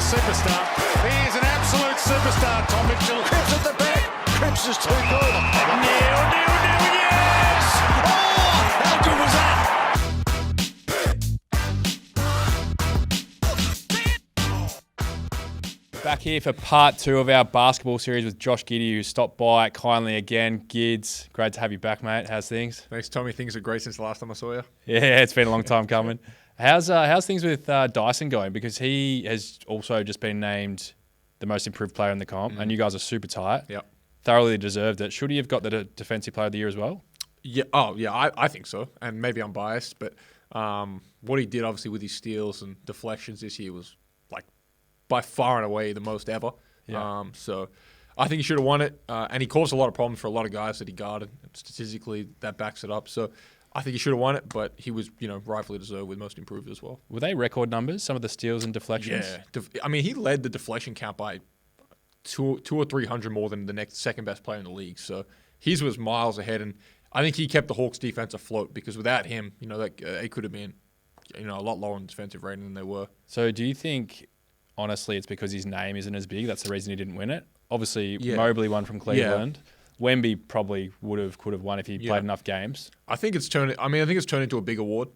superstar. He is an absolute superstar, Tom Mitchell. Cripps at the back. Cripps is too good. Yes! Oh, how good was that? Back here for part 2 of our basketball series with Josh Giddey, who stopped by kindly again. Gids, great to have you back, mate. How's things? Thanks, Tommy. Things are great since the last time I saw you. Yeah, it's been a long time coming. How's things with Dyson going? Because he has also just been named the most improved player in the comp, and you guys are super tight. Yep. Thoroughly deserved it. Should he have got the defensive player of the year as well? Yeah. Oh, yeah. I think so. And maybe I'm biased, but what he did, obviously, with his steals and deflections this year was like by far and away the most ever. Yeah. So I think he should have won it. And he caused a lot of problems for a lot of guys that he guarded. Statistically, that backs it up. So I think he should have won it, but he was, rightfully deserved with most improved as well. Were they record numbers, some of the steals and deflections? Yeah. I mean, he led the deflection count by 200 or 300 more than the next second best player in the league. So his was miles ahead, and I think he kept the Hawks defense afloat because without him, they could have been, a lot lower in defensive rating than they were. So do you think, honestly, it's because his name isn't as big? That's the reason he didn't win it? Obviously, Yeah. Mobley won from Cleveland. Yeah. Wemby probably could have won if he played enough games. I think it's turned into a big award,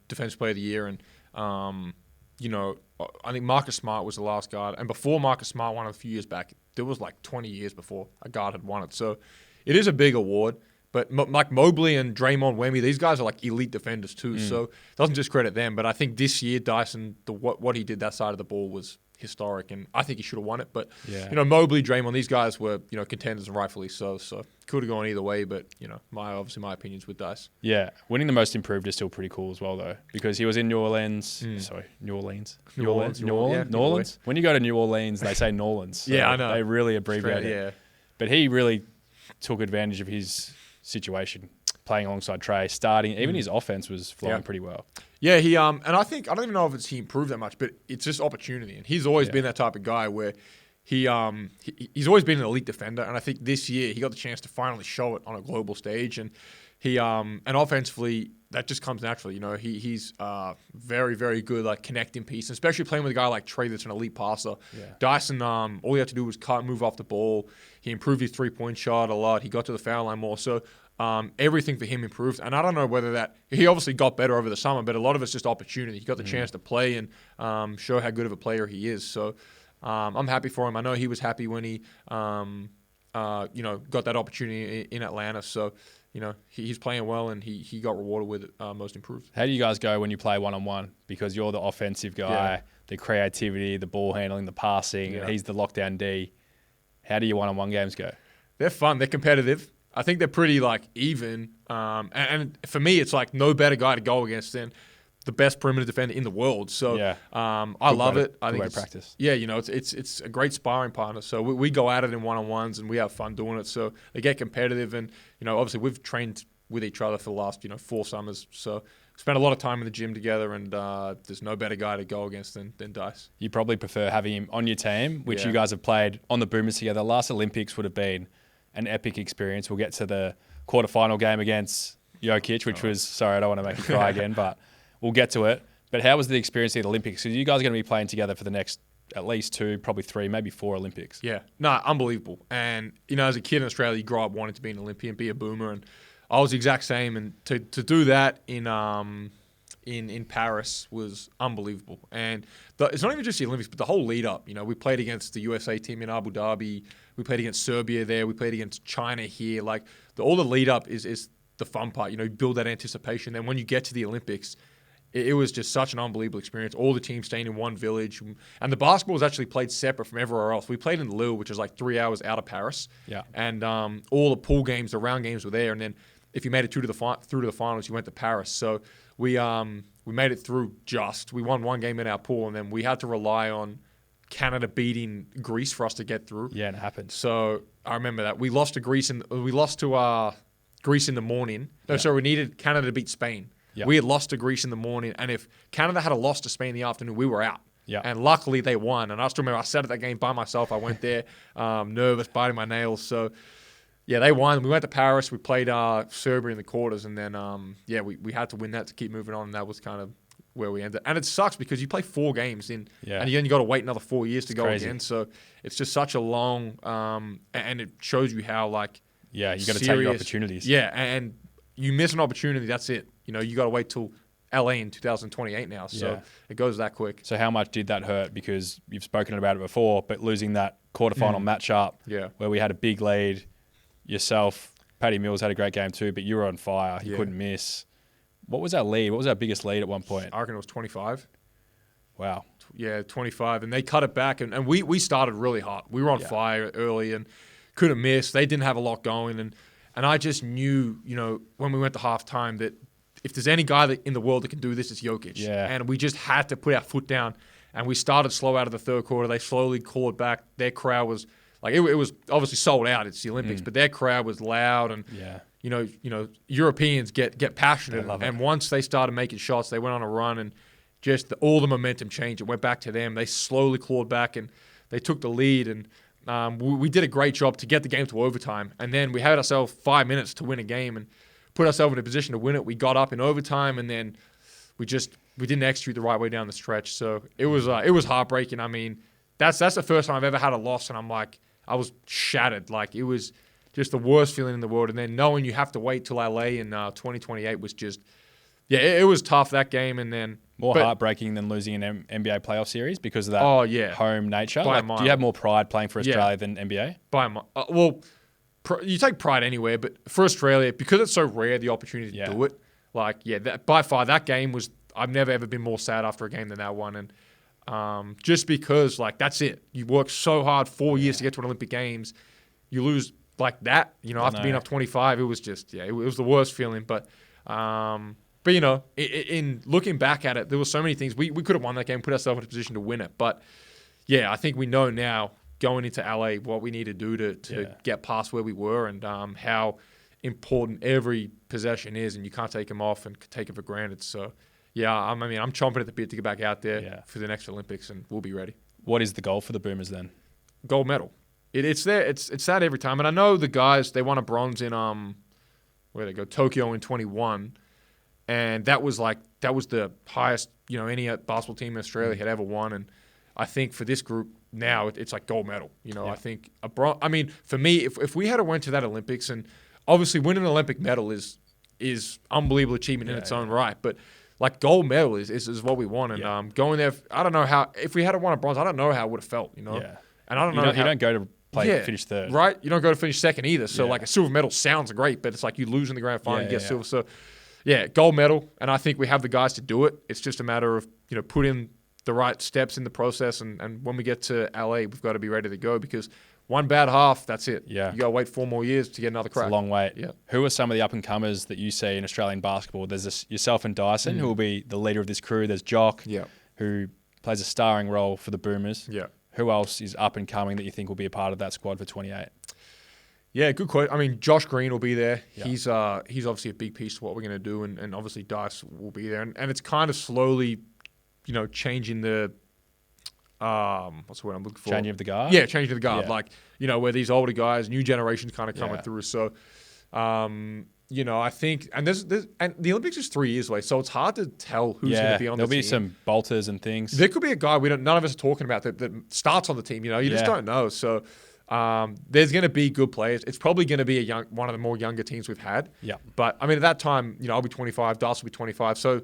Defensive Player of the Year, and I think Marcus Smart was the last guard, and before Marcus Smart won it a few years back, there was like 20 years before a guard had won it. So it is a big award. But like Mobley and Draymond, Wemby, these guys are like elite defenders too. So it doesn't discredit them. But I think this year Dyson, what he did that side of the ball was historic, and I think he should have won it. But Mobley, Draymond, these guys were contenders and rightfully so. So could have gone either way. But my opinions with Dice. Yeah, winning the most improved is still pretty cool as well though, because he was in New Orleans. New Orleans. When you go to New Orleans, they say New Orleans. So yeah, I know. They really abbreviate it. Yeah, but he really took advantage of his situation, playing alongside Trey, starting. Even his offense was flowing pretty well. Yeah, he and I think I don't even know if he improved that much, but it's just opportunity, and he's always been that type of guy where he's always been an elite defender, and I think this year he got the chance to finally show it on a global stage, and he and offensively that just comes naturally. He's very, very good like connecting piece, especially playing with a guy like Trey that's an elite passer. Yeah. Dyson, all he had to do was move off the ball. He improved his 3-point shot a lot. He got to the foul line more. So everything for him improved. And I don't know whether he obviously got better over the summer, but a lot of it's just opportunity. He got the chance to play and show how good of a player he is. So I'm happy for him. I know he was happy when he got that opportunity in Atlanta. So he's playing well, and he got rewarded with most improved. How do you guys go when you play one-on-one? Because you're the offensive guy, the creativity, the ball handling, the passing, and he's the lockdown D. How do your one-on-one games go? They're fun. They're competitive. I think they're pretty even. And for me, it's like no better guy to go against than the best perimeter defender in the world. So I love it. I think it's practice. Yeah, it's a great sparring partner. So we go at it in one-on-ones, and we have fun doing it. So they get competitive, and obviously we've trained with each other for the last 4 summers. So spent a lot of time in the gym together, and there's no better guy to go against than Dice. You probably prefer having him on your team, which you guys have played on the Boomers together. Last Olympics would have been an epic experience. We'll get to the quarterfinal game against Jokic, which was, sorry, I don't want to make you cry again, but we'll get to it. But how was the experience at the Olympics? Because you guys are going to be playing together for the next at least 2, probably 3, maybe 4 Olympics. Yeah. No, unbelievable. And, as a kid in Australia, you grow up wanting to be an Olympian, be a Boomer, and I was the exact same. And to do that in Paris was unbelievable. And it's not even just the Olympics, but the whole lead up. We played against the USA team in Abu Dhabi. We played against Serbia there. We played against China here. Like all the lead up is the fun part. You build that anticipation. Then when you get to the Olympics, it was just such an unbelievable experience. All the teams staying in one village. And the basketball was actually played separate from everywhere else. We played in Lille, which is like 3 hours out of Paris. Yeah. And all the pool games, the round games were there. And then if you made it through to the finals, you went to Paris. So we made it through we won one game in our pool, and then we had to rely on Canada beating Greece for us to get through. Yeah, and it happened. So I remember that. We lost to Greece in the morning. No, so we needed Canada to beat Spain. Yep. We had lost to Greece in the morning, and if Canada had lost to Spain in the afternoon, we were out. Yeah. And luckily they won. And I still remember I sat at that game by myself. I went there nervous, biting my nails. So, yeah, they won. We went to Paris. We played Serbia in the quarters. And then, we had to win that to keep moving on. And that was kind of where we ended. And it sucks because you play 4 games and then you got to wait another 4 years to go crazy. again. So it's just such a long, and it shows you how you got to take your opportunities. Yeah, and you miss an opportunity, that's it. You got to wait till LA in 2028 now. So it goes that quick. So how much did that hurt? Because you've spoken about it before, but losing that quarterfinal matchup where we had a big lead, yourself, Paddy Mills had a great game too, but you were on fire. You couldn't miss. What was our lead? What was our biggest lead at one point? I reckon it was 25. Wow. Yeah, 25. And they cut it back. And we started really hot. We were on fire early and couldn't miss. They didn't have a lot going. And I just knew, when we went to halftime that if there's any guy in the world that can do this, it's Jokic. Yeah. And we just had to put our foot down. And we started slow out of the third quarter. They slowly clawed back. Their crowd was it was obviously sold out. It's the Olympics, but their crowd was loud and Europeans get passionate. And once they started making shots, they went on a run and just all the momentum changed. It went back to them. They slowly clawed back and they took the lead. And we did a great job to get the game to overtime. And then we had ourselves 5 minutes to win a game and put ourselves in a position to win it. We got up in overtime and then we didn't execute the right way down the stretch. So it was heartbreaking. I mean, that's the first time I've ever had a loss, and I was shattered. It was just the worst feeling in the world. And then knowing you have to wait till LA in 2028 was just, it was tough, that game. And then more heartbreaking than losing an NBA playoff series because of that home nature. Do you have more pride playing for Australia than NBA? You take pride anywhere, but for Australia, because it's so rare, the opportunity to do it, by far, that game was, I've never ever been more sad after a game than that one. And just because, that's it. You work so hard 4 years to get to an Olympic Games. You lose like that, after being up 25, it was just, it was the worst feeling. But in looking back at it, there were so many things. We could have won that game, put ourselves in a position to win it. But, I think we know now, going into LA, what we need to do to get past where we were and how important every possession is, and you can't take them off and take it for granted. So, I'm chomping at the bit to get back out there for the next Olympics, and we'll be ready. What is the goal for the Boomers then? Gold medal. It's there. It's that every time. And I know the guys, they won a bronze in Tokyo in 21, and that was the highest any basketball team in Australia had ever won. And I think for this group now, it's like gold medal. I think for me, if we had went to that Olympics, and obviously winning an Olympic medal is unbelievable achievement in its own right, but gold medal is what we want. And going there, I don't know how, if we had won a bronze, I don't know how it would have felt. And I don't know. You don't go to finish third, right? You don't go to finish second either. So a silver medal sounds great, but it's you lose in the grand final, you get silver. So gold medal, and I think we have the guys to do it. It's just a matter of put in the right steps in the process, and when we get to LA, we've got to be ready to go, because one bad half, that's it. You got to wait 4 more years to get another crack. It's a long wait. Yeah. Who are some of the up-and-comers that you see in Australian basketball? There's yourself and Dyson, who will be the leader of this crew. There's Jock, who plays a starring role for the Boomers. Yeah. Who else is up-and-coming that you think will be a part of that squad for 28? Yeah, good question. Josh Green will be there. Yeah. He's obviously a big piece to what we're going to do, and obviously Dice will be there. And it's kind of slowly, changing the what's the word I'm looking for? Changing of the guard? Yeah, changing of the guard. Yeah. Where these older guys, new generations kind of coming through. So, I think, and and the Olympics is 3 years away, so it's hard to tell who's going to be on the team. There'll be some bolters and things. There could be a guy none of us are talking about that starts on the team. You just don't know. So, there's going to be good players. It's probably going to be one of the more younger teams we've had. Yeah. But at that time, I'll be 25, Das will be 25. So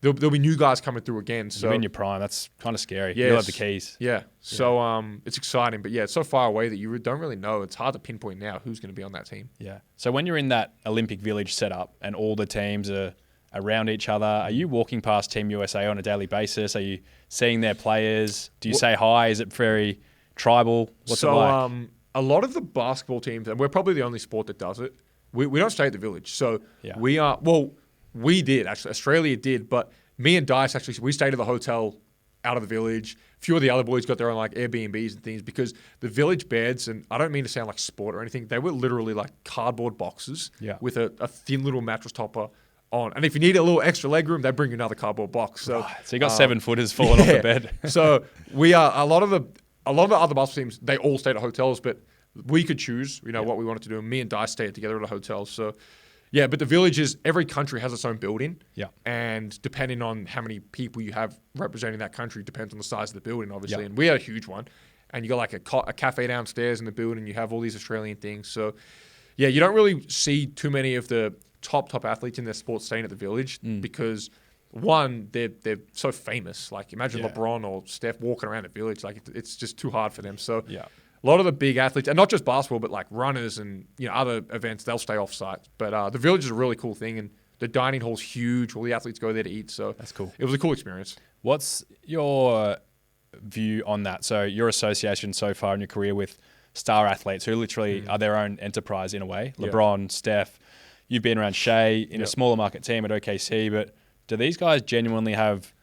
there'll be new guys coming through again. So you're in your prime. That's kind of scary. Yes. You'll have the keys. Yeah. So it's exciting, but it's so far away that you don't really know. It's hard to pinpoint now who's going to be on that team. Yeah. So when you're in that Olympic Village setup and all the teams are around each other, are you walking past Team USA on a daily basis? Are you seeing their players? Do you say hi? Is it very tribal? What's it like? A lot of the basketball teams, and we're probably the only sport that does it, we don't stay at the Village. So we did, actually. Australia did, but me and Dice, actually, we stayed at the hotel out of the Village. A few of the other boys got their own Airbnbs and things, because the Village beds, and I don't mean to sound like sport or anything, they were literally cardboard boxes with a thin little mattress topper on. And if you need a little extra leg room, they bring you another cardboard box. So you got 7-footers falling off the bed. So we are a lot of the other basketball teams, they all stayed at hotels, but we could choose, what we wanted to do. And me and Dice stayed together at a hotel. So, Yeah, but the villages, every country has its own building. Yeah. And depending on how many people you have representing that country depends on the size of the building, obviously. Yeah. And we had a huge one. And you got like a cafe downstairs in the building. You have all these Australian things. So, yeah, you don't really see too many of the top athletes in their sport staying at the village because, one, they're so famous. Like, imagine LeBron or Steph walking around the village. Like, it's just too hard for them. So, a lot of the big athletes, and not just basketball, but like runners and other events, they'll stay off site. But the village is a really cool thing, and the dining hall's huge. All the athletes go there to eat, so that's cool. It was a cool experience. What's your view on that? So your association so far in your career with star athletes who literally are their own enterprise in a way. LeBron, Steph, you've been around Shea in a smaller market team at OKC, but do these guys genuinely have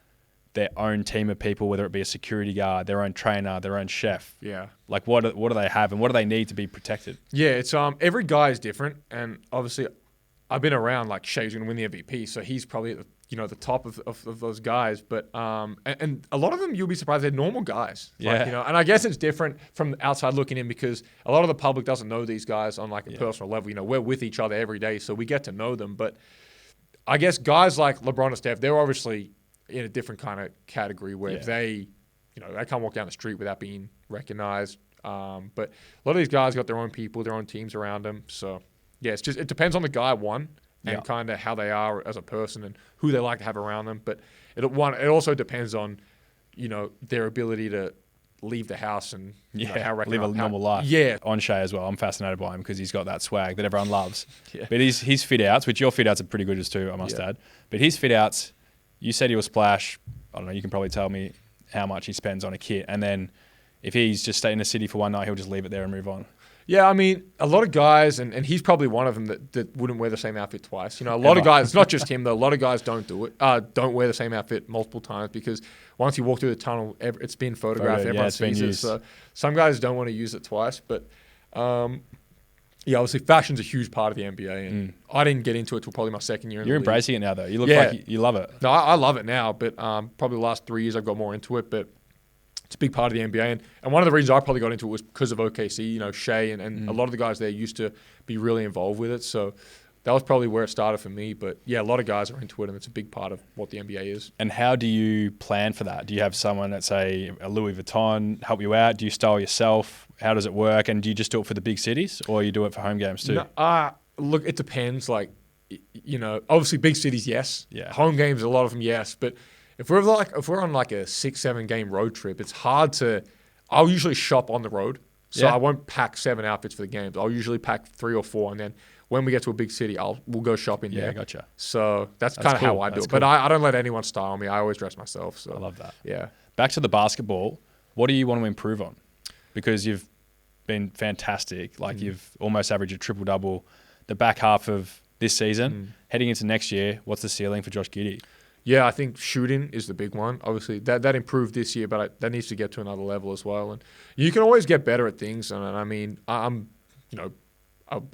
their own team of people, whether it be a security guard, their own trainer, their own chef? Yeah. Like what do they have and what do they need to be protected? Yeah, it's every guy is different, and obviously I've been around like Shea's going to win the MVP, so he's probably at the top of those guys. But and a lot of them you'll be surprised they're normal guys. Like, and I guess it's different from the outside looking in because a lot of the public doesn't know these guys on like a personal level. We're with each other every day, so we get to know them. But I guess guys like LeBron and Steph, they're obviously in a different kind of category where they can't walk down the street without being recognized. But a lot of these guys got their own people, their own teams around them. So yeah, it depends on the guy, one, and kind of how they are as a person and who they like to have around them. But it also depends on their ability to leave the house and how live a normal life. Yeah, on Shea as well. I'm fascinated by him because he's got that swag that everyone loves. But his fit outs, which your fit outs are pretty good as too, I must add. But his fit outs. You said he will splash, I don't know, you can probably tell me how much he spends on a kit. And then if he's just staying in the city for one night, he'll just leave it there and move on. Yeah, I mean, a lot of guys, and he's probably one of them that wouldn't wear the same outfit twice. A lot of guys, it's not just him though, a lot of guys don't do it, don't wear the same outfit multiple times because once you walk through the tunnel, it's been photographed, everyone sees it. So some guys don't want to use it twice, but obviously fashion's a huge part of the NBA, and I didn't get into it till probably my second year. You're embracing it now, though. You look like you love it. No, I love it now, but probably the last 3 years I've got more into it. But it's a big part of the NBA, and one of the reasons I probably got into it was because of OKC. Shea and a lot of the guys there used to be really involved with it, so that was probably where it started for me. But yeah, a lot of guys are into it, and it's a big part of what the NBA is. And how do you plan for that? Do you have someone at, say, a Louis Vuitton help you out? Do you style yourself? How does it work? And do you just do it for the big cities, or you do it for home games too? No, look, it depends. Like, obviously big cities, yes. Yeah. Home games, a lot of them, yes. But if we're on like a 6-7 game road trip, it's hard to. I'll usually shop on the road, so I won't pack 7 outfits for the games. I'll usually pack 3 or 4, and then when we get to a big city, we'll go shopping there. Yeah, gotcha. So that's kind of how I do it. Cool. But I don't let anyone style me. I always dress myself. So I love that. Yeah. Back to the basketball. What do you want to improve on? Because you've been fantastic. Like you've almost averaged a triple-double the back half of this season. Heading into next year, what's the ceiling for Josh Giddey? Yeah, I think shooting is the big one. Obviously, that improved this year, but that needs to get to another level as well. And you can always get better at things. And I mean, I'm,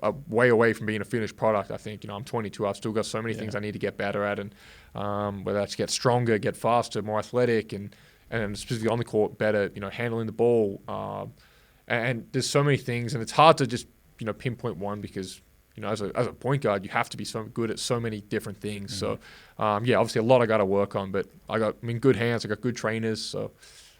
a way away from being a finished product. I think, I'm 22. I've still got so many things I need to get better at, and whether that's get stronger, get faster, more athletic, and specifically on the court, better, handling the ball. And there's so many things, and it's hard to just, pinpoint one because, as a point guard, you have to be so good at so many different things. So, obviously a lot I got to work on, but I got good hands. I got good trainers. So,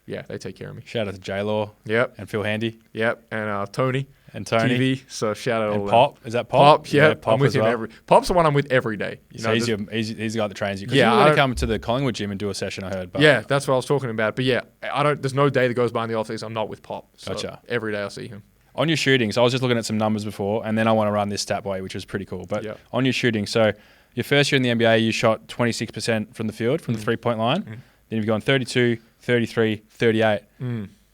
yeah, they take care of me. Shout out to J-Law. Yep. And Phil Handy. Yep. And Tony. And Tony. TV. So, shout out and all Pop. them. Is that Pop? Pop, yeah. Pop I'm with him well. Pop's the one I'm with every day. So he's the guy that trains you. Because yeah, you want to come to the Collingwood gym and do a session, I heard. But yeah, that's what I was talking about. But yeah, there's no day that goes by in the offseason I'm not with Pop. So gotcha. Every day I see him. On your shooting, so I was just looking at some numbers before, and then I want to run this stat by you, which was pretty cool. But on your shooting, so your first year in the NBA, you shot 26% from the field, from the three-point line. Then you've gone 32, 33, 38.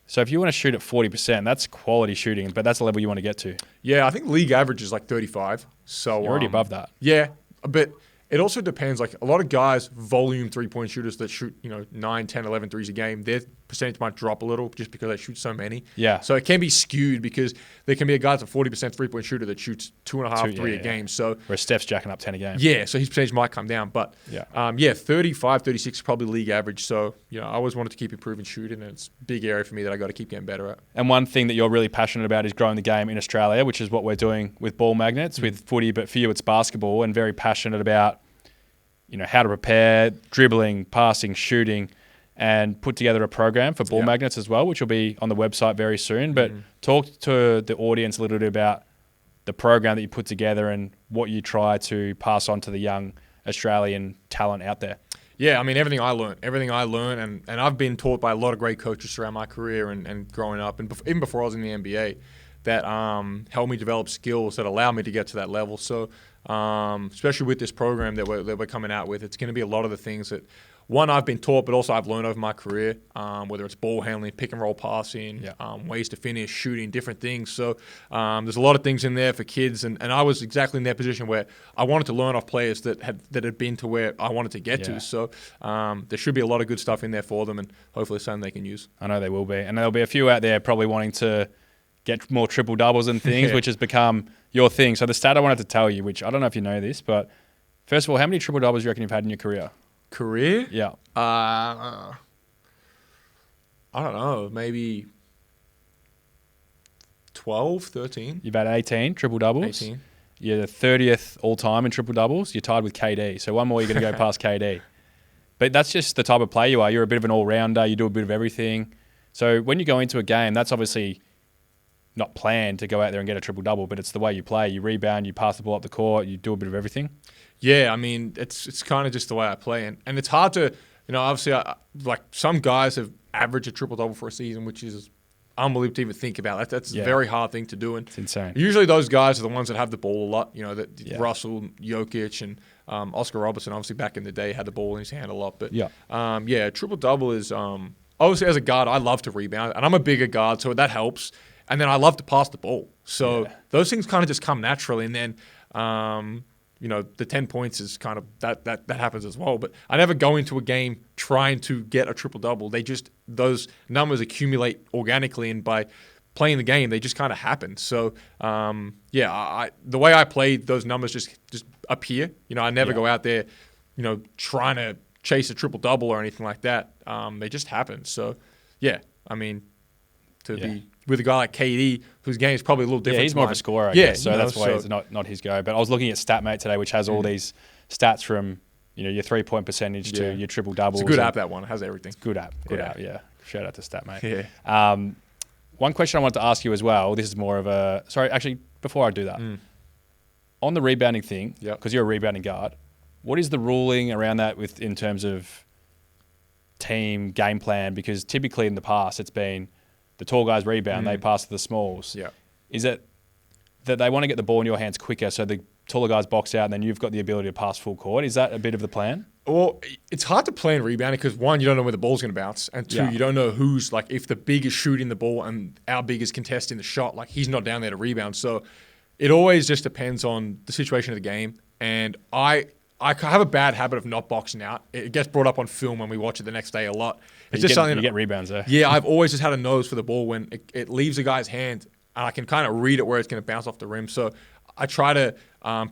So if you want to shoot at 40%, that's quality shooting, but that's the level you want to get to. Yeah, I think league average is like 35. So you're already above that. Yeah, but it also depends. Like a lot of guys, volume 3-point shooters that shoot, 9, 10, 11 threes a game, their percentage might drop a little just because they shoot so many. Yeah. So it can be skewed because there can be a guy that's a 40% 3-point shooter that shoots 2.5, 3 a game. So where Steph's jacking up 10 a game. yeah, so his percentage might come down. But 35, 36 is probably league average. So, I always wanted to keep improving shooting, and it's a big area for me that I got to keep getting better at. And one thing that you're really passionate about is growing the game in Australia, which is what we're doing with ball magnets, with footy, but for you it's basketball, and very passionate about how to prepare, dribbling, passing, shooting, and put together a program for ball magnets as well, which will be on the website very soon. But talk to the audience a little bit about the program that you put together and what you try to pass on to the young Australian talent out there. Yeah, I mean, everything I learned, and I've been taught by a lot of great coaches throughout my career and growing up, and even before I was in the NBA, that helped me develop skills that allow me to get to that level. So especially with this program that we're coming out with, it's going to be a lot of the things that, one, I've been taught, but also I've learned over my career, whether it's ball handling, pick and roll passing, ways to finish, shooting, different things. So there's a lot of things in there for kids, and I was exactly in their position where I wanted to learn off players that had been to where I wanted to get to. So there should be a lot of good stuff in there for them, and hopefully something they can use. I know they will be. And there'll be a few out there probably wanting to get more triple doubles and things, which has become your thing. So the stat I wanted to tell you, which I don't know if you know this, but first of all, how many triple doubles do you reckon you've had in your career? Career? Yeah. I don't know, maybe 12, 13. You've had 18 triple doubles. 18. You're the 30th all time in triple doubles. You're tied with KD. So one more, you're going to go past KD. But that's just the type of player you are. You're a bit of an all-rounder. You do a bit of everything. So when you go into a game, that's obviously not planned to go out there and get a triple-double, but it's the way you play. You rebound, you pass the ball up the court, you do a bit of everything. Yeah, I mean, it's kind of just the way I play. And it's hard to, obviously, like some guys have averaged a triple-double for a season, which is unbelievable to even think about. That's a very hard thing to do. And it's insane. Usually those guys are the ones that have the ball a lot. Russell, Jokic, and Oscar Robertson, obviously back in the day, had the ball in his hand a lot. But triple-double is obviously, as a guard, I love to rebound. And I'm a bigger guard, so that helps. And then I love to pass the ball. So those things kind of just come naturally. And then, the 10 points is kind of that happens as well. But I never go into a game trying to get a triple-double. Those numbers accumulate organically. And by playing the game, they just kind of happen. So, the way I play, those numbers just appear. I never go out there, trying to chase a triple-double or anything like that. They just happen. So, I mean, be with a guy like KD, whose game is probably a little different. Yeah, he's more of a scorer, I guess. So that's why it's not his go. But I was looking at StatMate today, which has all these stats from your 3-point percentage to your triple doubles. It's a good app, that one. It has everything. It's a good app. Good app. Yeah. Shout out to StatMate. Yeah. One question I wanted to ask you as well. This is more of a actually before I do that, on the rebounding thing, because you're a rebounding guard. What is the ruling around that in terms of team game plan? Because typically in the past it's been the tall guys rebound, they pass to the smalls. Yeah. Is it that they want to get the ball in your hands quicker so the taller guys box out and then you've got the ability to pass full court? Is that a bit of the plan? Well, it's hard to plan rebounding because, one, you don't know where the ball's going to bounce. And two, you don't know who's, like, if the big is shooting the ball and our big is contesting the shot, like, he's not down there to rebound. So it always just depends on the situation of the game. And I have a bad habit of not boxing out. It gets brought up on film when we watch it the next day a lot. It's just something you get rebounds there. Yeah, I've always just had a nose for the ball when it leaves a guy's hand, and I can kind of read it where it's going to bounce off the rim. So I try to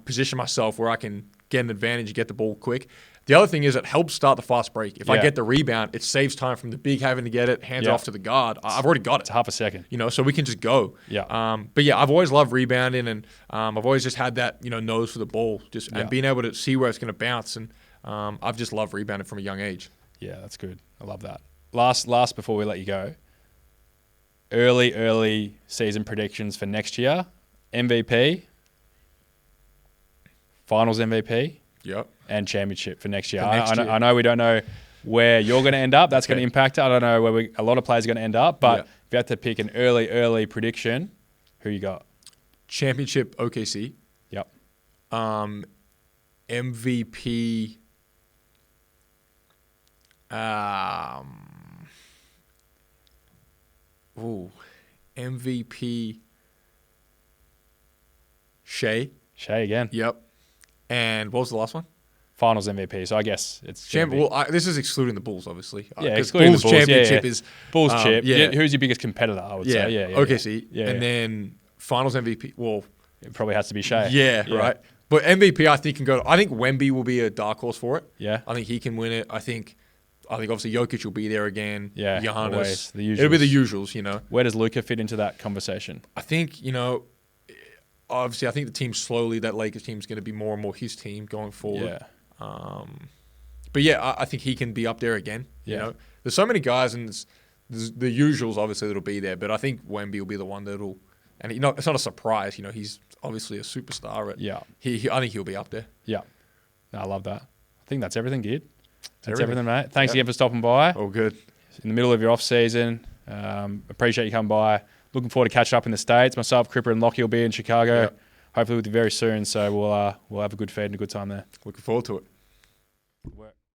position myself where I can get an advantage and get the ball quick. The other thing is it helps start the fast break. If I get the rebound, it saves time from the big having to get it, hands off to the guard. I've already got it. It's half a second. So we can just go. Yeah. But I've always loved rebounding, and I've always just had that, nose for the ball, and being able to see where it's going to bounce. And I've just loved rebounding from a young age. Yeah, that's good. I love that. Last before we let you go, early season predictions for next year. MVP, finals MVP. Yep. And championship for next year. year. I know we don't know where you're going to end up. That's going to impact it. I don't know where a lot of players are going to end up. But if you had to pick an early prediction, who you got? Championship OKC. Yep. MVP. MVP. Shea Shea again. Yep. And what was the last one? Finals MVP. So I guess it's gonna be- this is excluding the Bulls, obviously. yeah, 'Cause excluding the Bulls championship is Bulls chip. yeah. Who's your biggest competitor? I would say. Yeah. OKC, Yeah, and then Finals MVP. Well, it probably has to be Shea. yeah, right. But MVP, I think can go. I think Wemby will be a dark horse for it. Yeah. I think he can win it. I think obviously Jokic will be there again. Yeah, Giannis. always. The It'll be usuals. the usuals, you know. Where does Luka fit into that conversation? I think, you know, obviously I think the team slowly, that Lakers team is going to be more and more his team going forward. Yeah. But yeah, I think he can be up there again. Yeah. You know, there's so many guys, and there's the usuals obviously that'll be there. But I think Wemby will be the one that'll, and it's not a surprise. You know, he's obviously a superstar. I think he'll be up there. Yeah. No, I love that. I think that's everything, Gid. That's everything. everything, mate. Thanks again for stopping by. Oh, good. In the middle of your off season. Appreciate you coming by. Looking forward to catching up in the States. Myself, Cripper, and Lockie will be in Chicago. Yep. Hopefully with you very soon. So we'll have a good feed and a good time there. Looking forward to it. Good work.